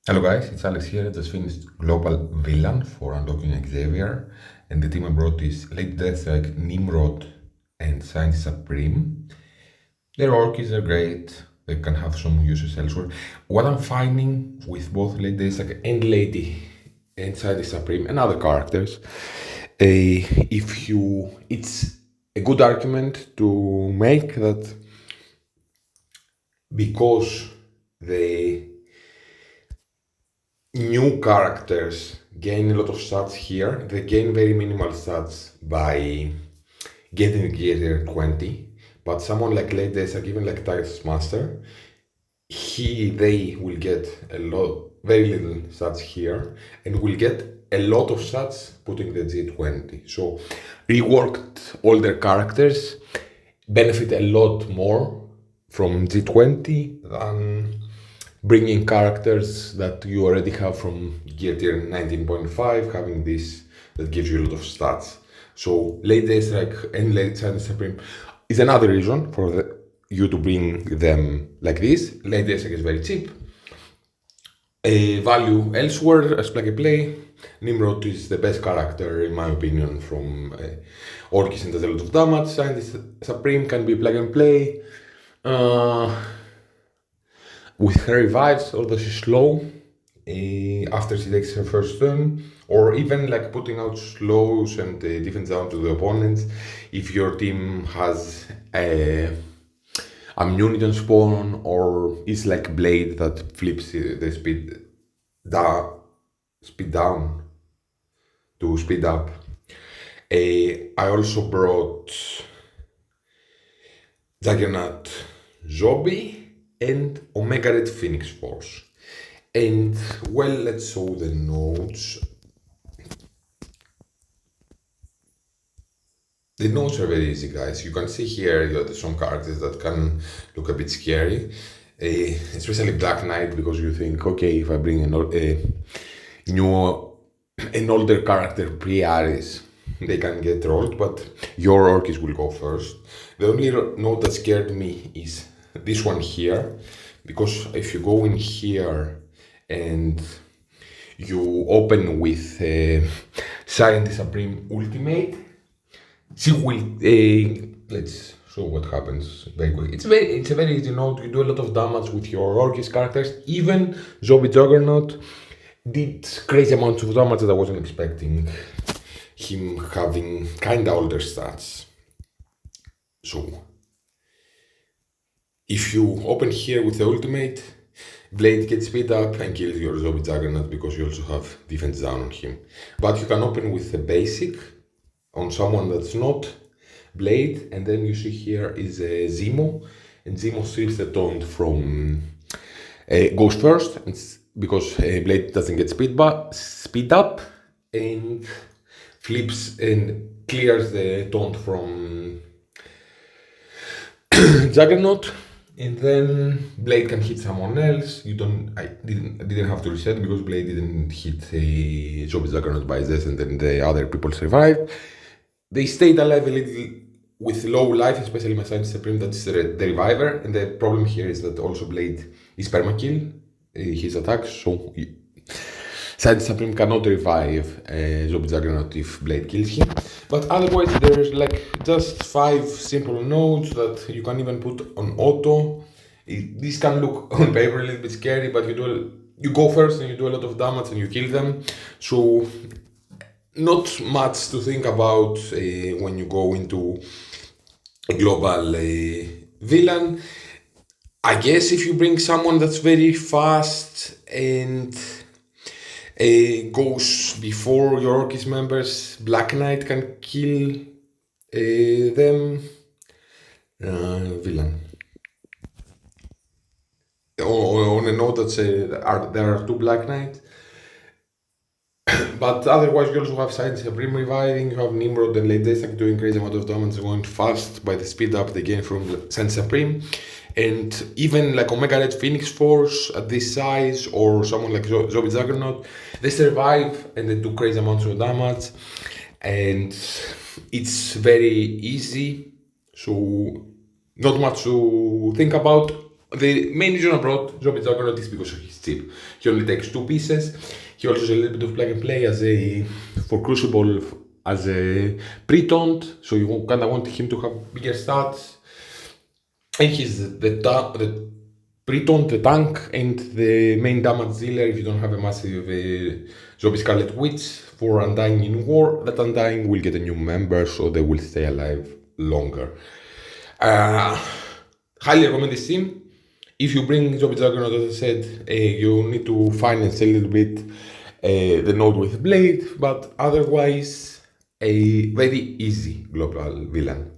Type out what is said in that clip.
Hello guys, it's Alex here. I just finished Global Villain for unlocking Xavier, and the team I brought is Late Death like Nimrod and Science Supreme. Their orchids are great. They can have some uses elsewhere. What I'm finding with both Late Death like, and Lady and Science Supreme and other characters, if you, it's a good argument to make that because they new characters gain a lot of stats here. They gain very minimal stats by getting gear 20. But someone like Late Days are given like Titus Master, they will get a lot, very little stats here, and will get a lot of stats putting the G20. So reworked all their characters benefit a lot more from G20 than bringing characters that you already have from gear tier 19.5, having this that gives you a lot of stats. So late days like and late Science Supreme is another reason for you to bring them like this. Late days is very cheap. Value elsewhere as plug and play. Nimrod is the best character in my opinion from Orchis and does a lot of damage. Science Supreme can be plug and play. With her revives, although she's slow, after she takes her first turn, or even like putting out slows and defense down to the opponents. If your team has a immunity spawn or is like Blade that flips the speed down to speed up. I also brought Juggernaut Zombie and Omega Red Phoenix Force. And well, let's show the notes. The notes are very easy, guys. You can see here there's some characters that can look a bit scary, especially Black Knight, because you think, okay, if I bring an older character pre-Ares, they can get rolled, but your Orchis will go first. The only note that scared me is this one here, because if you go in here and you open with Scientist Supreme Ultimate, she will. Let's show what happens very quick. It's a very easy note. You do a lot of damage with your Orchis characters. Even Zombie Juggernaut did crazy amounts of damage that I wasn't expecting. Him having kinda older stats. So if you open here with the ultimate, Blade gets speed up and kills your Zombie Juggernaut because you also have defense down on him. But you can open with the basic on someone that's not Blade, and then you see here is a Zemo, and Zemo strips the taunt from goes first because Blade doesn't get speed up, and flips and clears the taunt from Juggernaut, and then Blade can hit someone else. I didn't have to reset because Blade didn't hit a Zombie Juggernaut by this, and then the other people survived. They stayed alive a little with low life, especially my Science Supreme, that's the Reviver. And the problem here is that also Blade is permakill his attacks, so Science Supreme cannot revive Zombie Juggernaut if Blade kills him. But otherwise, there's like just 5 simple nodes that you can even put on auto. This can look on paper a little bit scary, but you go first and you do a lot of damage and you kill them. So not much to think about when you go into a global villain. I guess if you bring someone that's very fast and goes before your Orchis members, Black Knight can kill them. Villain. On a note that there are 2 Black Knights. But otherwise, you also have Science Supreme reviving, you have Nimrod and Late Days doing crazy amount of damage, going fast by the speed up they gain from Science Supreme. And even like Omega Red Phoenix Force at this size, or someone like Zombie Juggernaut, they survive and they do crazy amounts of damage. And it's very easy, so not much to think about. The main reason I brought Zombie Juggernaut is because he's cheap. He only takes 2 pieces. He also has a little bit of plug and play for Crucible as a pre-taunt, so you kinda want him to have bigger stats. And he's the pre-taunt, the tank, and the main damage dealer if you don't have a massive Zombie Scarlet Witch for Undying in War. That Undying will get a new member, so they will stay alive longer. Highly recommend this team. If you bring Zombie Juggernaut, as I said, you need to finance a little bit the node with Blade, but otherwise a very easy global villain.